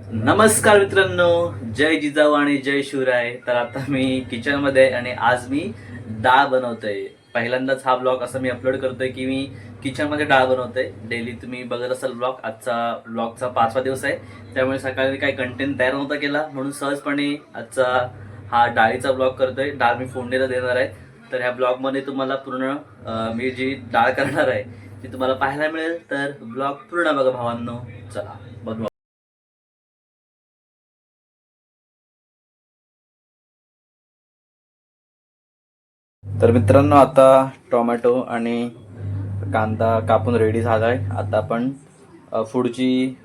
नमस्कार मित्रांनो, जय जिजाऊ आणि जय शिवराय. तर आता मी किचनमध्ये आहे आणि आज मी डाळ बनवतोय. पहिल्यांदाच हा ब्लॉग असा मी अपलोड करतोय की मी किचनमध्ये डाळ बनवतोय. डेली तुम्ही बघत असाल ब्लॉग. आजचा ब्लॉगचा 5वा दिवस आहे, त्यामुळे सकाळी काही कंटेंट तयार नव्हता केला, म्हणून सहजपणे आजचा हा डाळीचा ब्लॉग करतोय. डाळ मी फोडणीला देणार आहे. तर ह्या ब्लॉगमध्ये तुम्हाला पूर्ण मी जी डाळ करणार आहे ती तुम्हाला पाहायला मिळेल. तर ब्लॉग पूर्ण बघा भावांनो. चला बनवा. तर मित्रांनो, आता टोमॅटो आणि कांदा कापून रेडी झाला आहे. आता आपण पुढची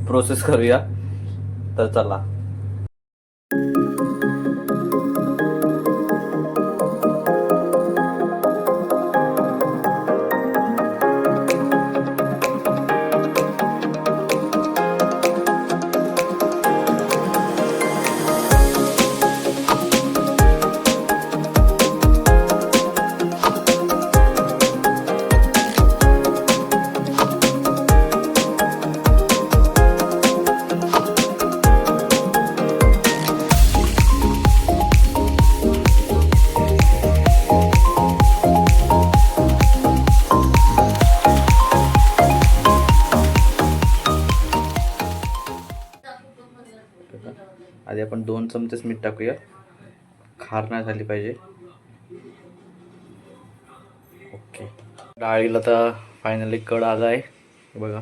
प्रोसेस करूया. तर चला. आधी आपण 2 चमचेच मीठ टाकूया, खार नाही झाली पाहिजे. ओके. डाळीला तर फायनली कड आला आहे बघा.